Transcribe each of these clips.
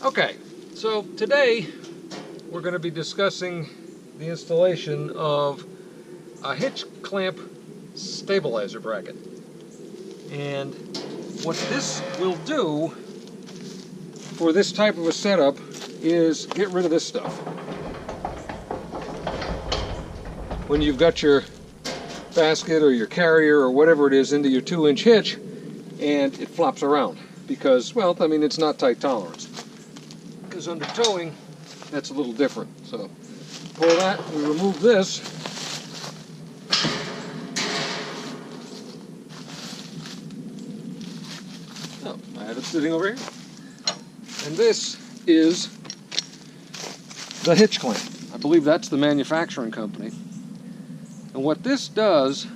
Okay, so today we're going to be discussing the installation of a hitch clamp stabilizer bracket. And what this will do for this type of a setup is get rid of this stuff. When you've got your basket or your carrier or whatever it is into your 2-inch hitch and it flops around because, well, I mean, it's not tight tolerance. Because under towing, that's a little different. So pull that, we remove this. Oh, I have it sitting over here. And this is the Hitchclamp. I believe that's the manufacturing company. And what this does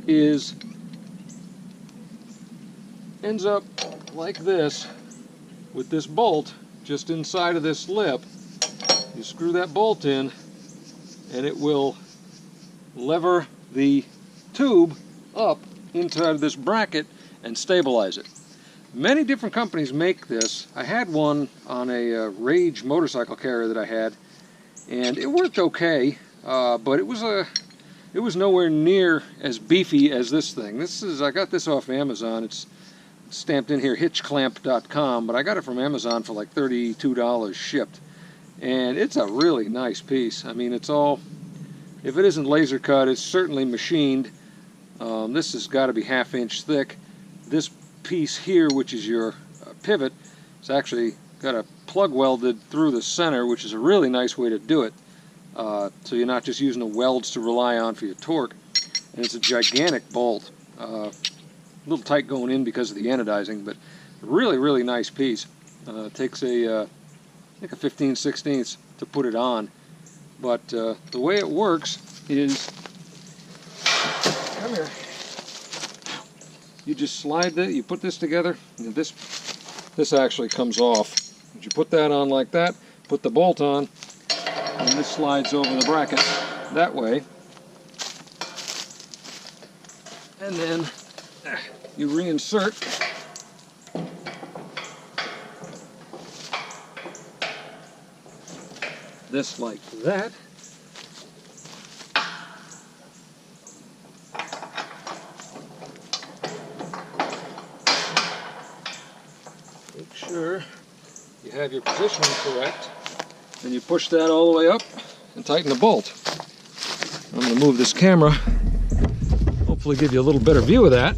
is ends up like this with this bolt just inside of this lip. You screw that bolt in and it will lever the tube up inside of this bracket and stabilize it. Many different companies make this. I had one on a Rage motorcycle carrier that I had, and it worked okay, but it was nowhere near as beefy as this thing. I got this off Amazon. It's stamped in here hitchclamp.com, but I got it from Amazon for like $32 shipped. And it's a really nice piece. I mean, it's all, if it isn't laser cut, it's certainly machined. This has got to be 1/2 inch thick. This piece here, which is your pivot, it's actually got a plug welded through the center, which is a really nice way to do it. So you're not just using the welds to rely on for your torque. And it's a gigantic bolt. A little tight going in because of the anodizing, but really, really nice piece. It takes I think a 15/16 to put it on. But the way it works is, come here, you just slide that, you put this together, and this actually comes off. You put that on like that, put the bolt on, and this slides over the bracket that way. And then you reinsert this like that. Make sure you have your positioning correct. Then you push that all the way up and tighten the bolt. I'm going to move this camera, hopefully give you a little better view of that.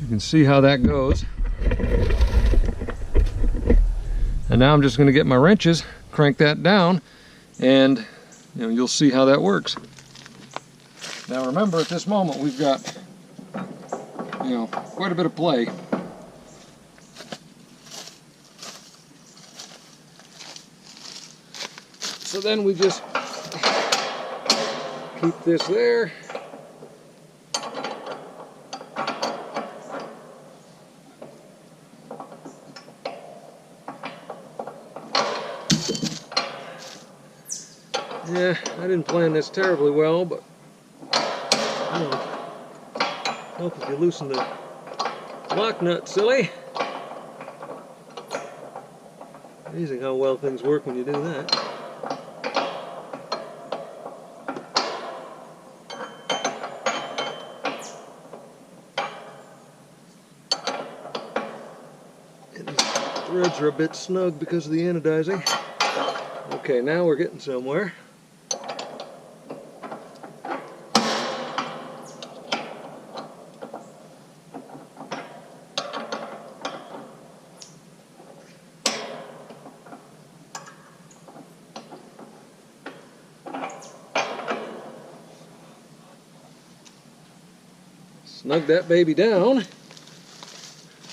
You can see how that goes. And now I'm just going to get my wrenches, crank that down, and you'll see how that works. Now remember, at this moment we've got quite a bit of play. So then we just keep this there. Yeah, I didn't plan this terribly well, but help if you loosen the lock nut, silly. Amazing how well things work when you do that. Threads are a bit snug because of the anodizing. Okay, now we're getting somewhere. Snug that baby down.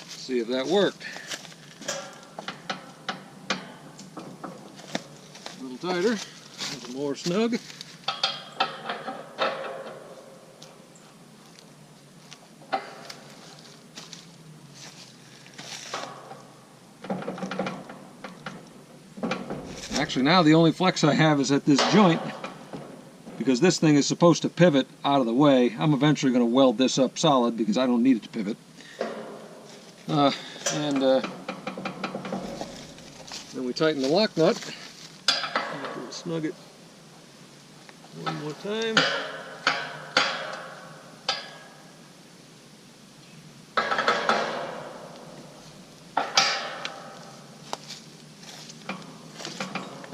See if that worked. A little tighter, a little more snug. Actually, now the only flex I have is at this joint, because this thing is supposed to pivot out of the way. I'm eventually going to weld this up solid because I don't need it to pivot. Then we tighten the lock nut. We'll snug it one more time.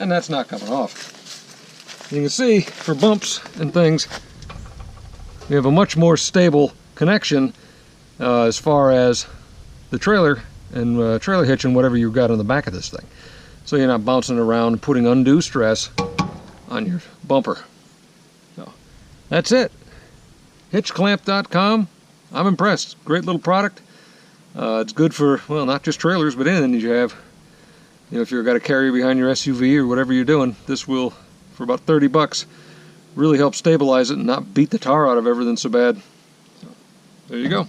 And that's not coming off. You can see, for bumps and things, we have a much more stable connection as far as the trailer and trailer hitch and whatever you've got on the back of this thing. So you're not bouncing around and putting undue stress on your bumper. So that's it. Hitchclamp.com. I'm impressed. Great little product. It's good for, well, not just trailers, but anything that you have. You know, if you've got a carrier behind your SUV or whatever you're doing, this will, for about 30 bucks, really help stabilize it and not beat the tar out of everything so bad. So, there you go.